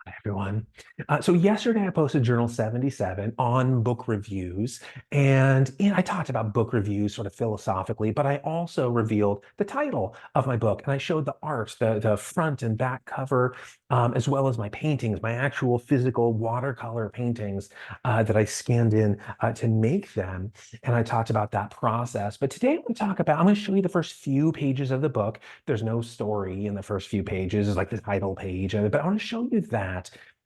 Hi, everyone. So yesterday I posted Journal 77 on book reviews, and I talked about book reviews sort of philosophically, but I also revealed the title of my book, and I showed the art, the front and back cover, as well as my paintings, my actual physical watercolor paintings that I scanned in to make them, and I talked about that process. But today I'm going to show you the first few pages of the book. There's no story in the first few pages, it's like the title page, but I want to show you that.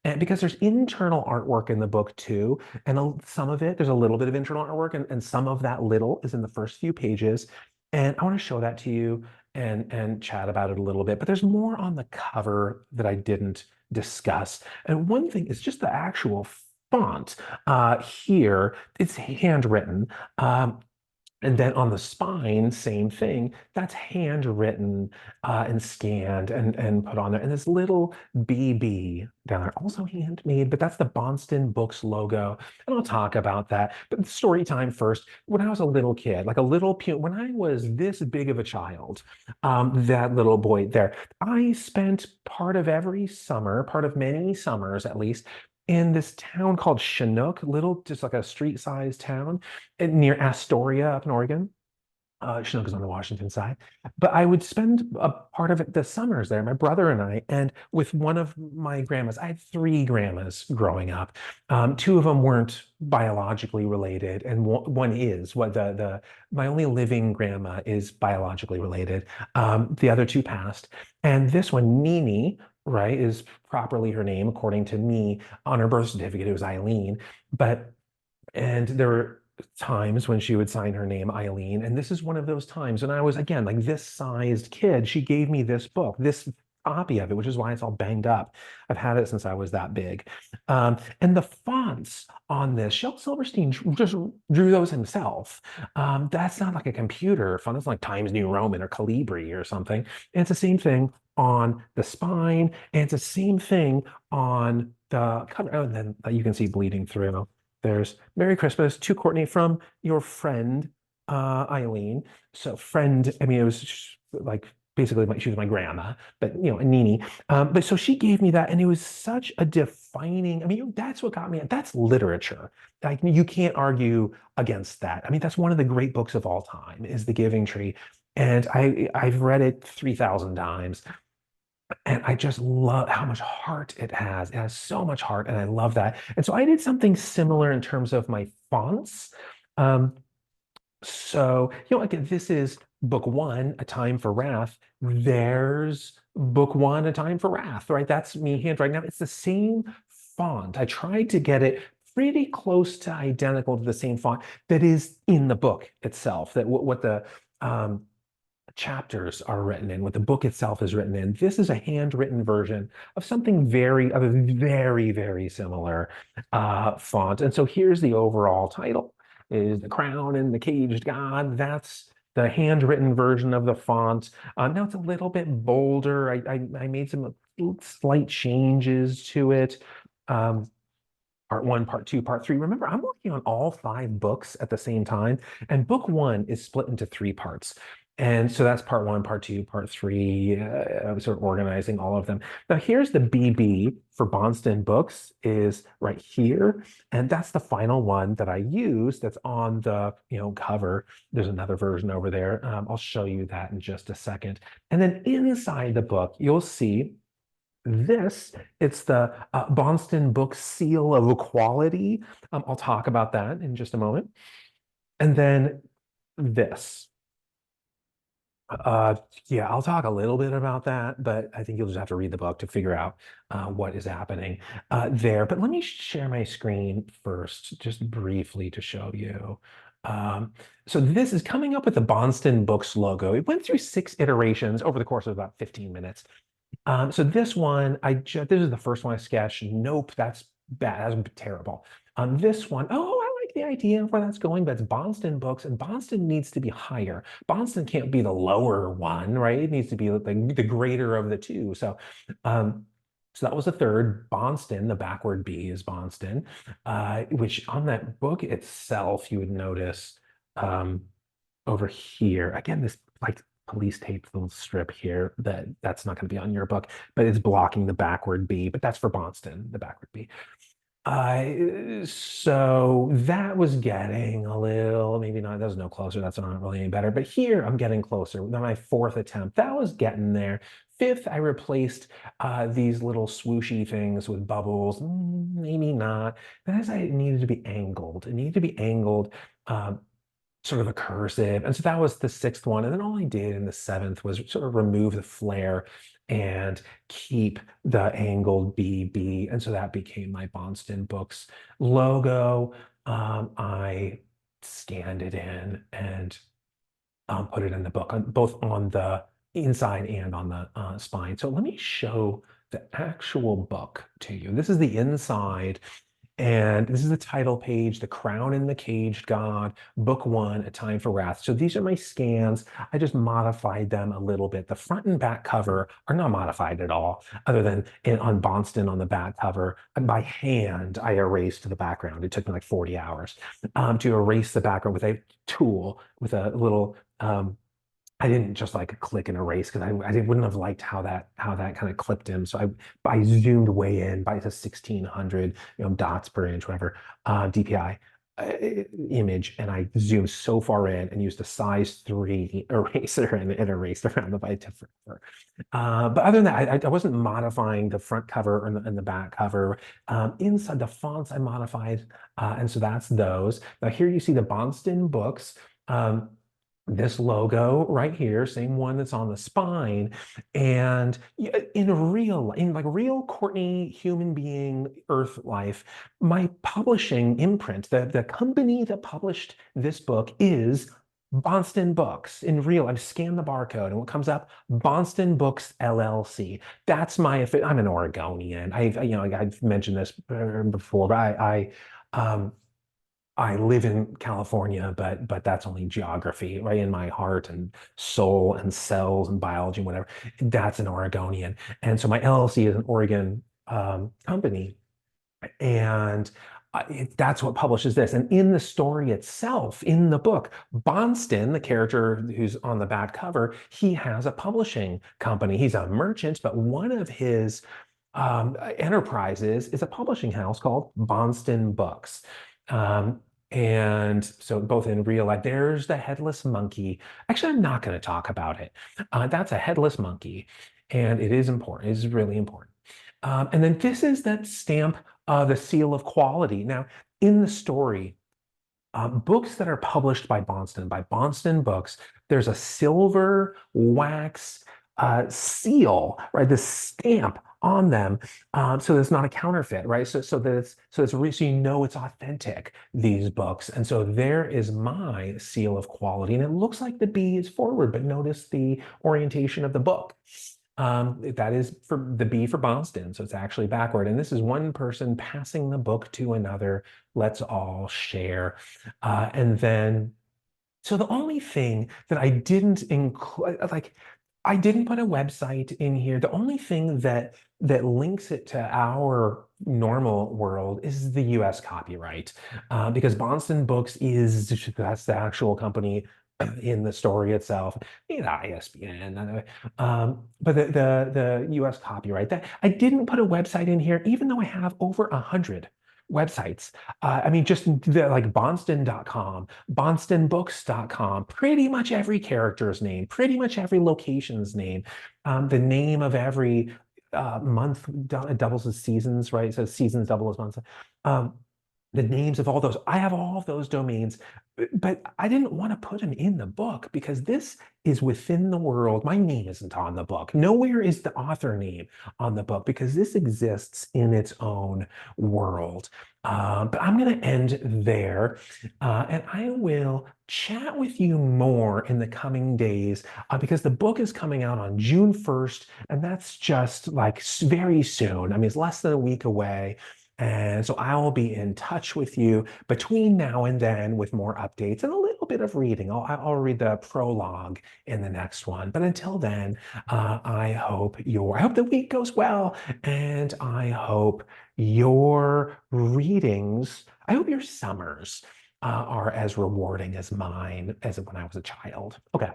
And because there's internal artwork in the book too, and some of it, there's a little bit of internal artwork, and some of that little is in the first few pages. And I want to show that to you and chat about it a little bit. But there's more on the cover that I didn't discuss. And one thing is just the actual font. Here, it's handwritten. And then on the spine, same thing. That's handwritten and scanned and put on there. And this little BB down there, also handmade, but that's the Bonston Books logo. And I'll talk about that. But story time first. When I was a little kid, like a when I was this big of a child, that little boy there, I spent part of every summer, part of many summers at least, in this town called Chinook, little, just like a street-sized town near Astoria up in Oregon. Chinook is on the Washington side. But I would spend a part of it the summers there, my brother and I, and with one of my grandmas. I had three grandmas growing up. Two of them weren't biologically related, and one is. What the My only living grandma is biologically related. The other two passed, and this one, Nini, right, is properly her name according to me. On her birth certificate, it was Eileen, but and there were times when she would sign her name Eileen. And this is one of those times. And I was, again, like this sized kid. She gave me this book, this copy of it, which is why it's all banged up. I've had it since I was that big. And the fonts on this, Shel Silverstein just drew those himself. That's not like a computer font. It's like Times New Roman or Calibri or something. And it's the same thing on the spine. And it's the same thing on the cover. Oh, and then you can see bleeding through. There's Merry Christmas to Courtney from your friend Eileen. So friend, I mean, it was like basically she was my grandma, but a Nini. But so she gave me that, and it was such a defining. I mean, that's what got me. That's literature. Like you can't argue against that. I mean, that's one of the great books of all time, is The Giving Tree, and I've read it 3,000 times. And I just love how much heart it has. It has so much heart, and I love that. And so I did something similar in terms of my fonts. Um, again, this is book one, A Time for Wrath. There's book one, A Time for Wrath, right? That's me handwriting. Now, it's the same font. I tried to get it pretty close to identical to the same font that is in the book itself, that what the chapters are written in, what the book itself is written in. This is a handwritten version of of a very, very similar font. And so here's the overall title, is The Crown and the Caged God. That's the handwritten version of the font. Now it's a little bit bolder. I made some slight changes to it. Part one, part two, part three. Remember, I'm working on all five books at the same time, and book one is split into three parts. And so that's part one, part two, part three. I was sort of organizing all of them. Now, here's the BB for Bonston Books is right here. And that's the final one that I use that's on the cover. There's another version over there. I'll show you that in just a second. And then inside the book, you'll see it's the Bonston Book Seal of Equality. I'll talk about that in just a moment. And then this. Yeah, I'll talk a little bit about that, but I think you'll just have to read the book to figure out what is happening there. But let me share my screen first, just briefly to show you. So this is coming up with the Bonston Books logo. It went through 6 iterations over the course of about 15 minutes. So this one, this is the first one I sketched. Nope, that's bad. That's terrible. This one, oh, I like the idea of where that's going, but it's Bonston Books, and Bonston needs to be higher. Bonston can't be the lower one, right? It needs to be the greater of the two. So that was the third. Bonston, the backward B is Bonston, which on that book itself, you would notice over here, again, this like police tape little strip here that's not going to be on your book, but it's blocking the backward B, but that's for Boston, the backward B. So that was getting a little, maybe not, that was no closer. That's not really any better. But here I'm getting closer. Then my fourth attempt, that was getting there. Fifth, I replaced these little swooshy things with bubbles. Maybe not. Then as I needed to be angled, it needed to be angled. Sort of a cursive. And so that was the sixth one. And then all I did in the seventh was sort of remove the flare and keep the angled BB. And so that became my Bonston Books logo. I scanned it in and put it in the book, both on the inside and on the spine. So let me show the actual book to you. This is the inside. And this is the title page, The Crown and the Caged God, Book One, A Time for Wrath. So these are my scans. I just modified them a little bit. The front and back cover are not modified at all, other than on Bonston on the back cover. And by hand, I erased the background. It took me like 40 hours to erase the background with a tool, with a little I didn't just like click and erase because I wouldn't have liked how that kind of clipped in. So I zoomed way in by the 1600 dots per inch, whatever DPI image, and I zoomed so far in and used a size 3 eraser and erased around the bite forever. But other than that, I wasn't modifying the front cover and the back cover. Inside the fonts I modified, and so that's those. Now here you see the Bonston Books. This logo right here, same one that's on the spine. And in like real Courtney human being earth life, my publishing imprint, the company that published this book is Bonston Books. In real, I've scanned the barcode and what comes up, Bonston Books LLC. That's I'm an Oregonian. I've mentioned this before, but I live in California, but that's only geography, right? In my heart and soul and cells and biology and whatever. That's an Oregonian. And so my LLC is an Oregon company. And that's what publishes this. And in the story itself, in the book, Bonston, the character who's on the back cover, he has a publishing company. He's a merchant, but one of his enterprises is a publishing house called Bonston Books. And so both in real life, there's the headless monkey. Actually, I'm not going to talk about it. That's a headless monkey, and it is important. It is really important. And then this is that stamp, the seal of quality. Now, in the story, books that are published by Bonston Books, there's a silver wax seal, right? The stamp on them, so it's not a counterfeit, right? So you know it's authentic, these books. And so there is my seal of quality, and it looks like the B is forward, but notice the orientation of the book. That is for the B for Boston, so it's actually backward. And this is one person passing the book to another. Let's all share. And then, so the only thing that I didn't include, like, I didn't put a website in here. The only thing that links it to our normal world is the US copyright, because Boston Books that's the actual company in the story itself, ISBN, but the US copyright. That I didn't put a website in here, even though I have over 100 websites. I mean, just like Bonston.com, BonstonBooks.com, pretty much every character's name, pretty much every location's name, the name of every month doubles as seasons, right? So seasons double as months. The names of all those. I have all of those domains, but I didn't want to put them in the book because this is within the world. My name isn't on the book. Nowhere is the author name on the book because this exists in its own world. But I'm going to end there, and I will chat with you more in the coming days because the book is coming out on June 1st, and that's just like very soon. I mean, it's less than a week away. And so I will be in touch with you between now and then with more updates and a little bit of reading. I'll read the prologue in the next one. But until then, I hope the week goes well, and I hope your readings, I hope your summers are as rewarding as mine as when I was a child. Okay.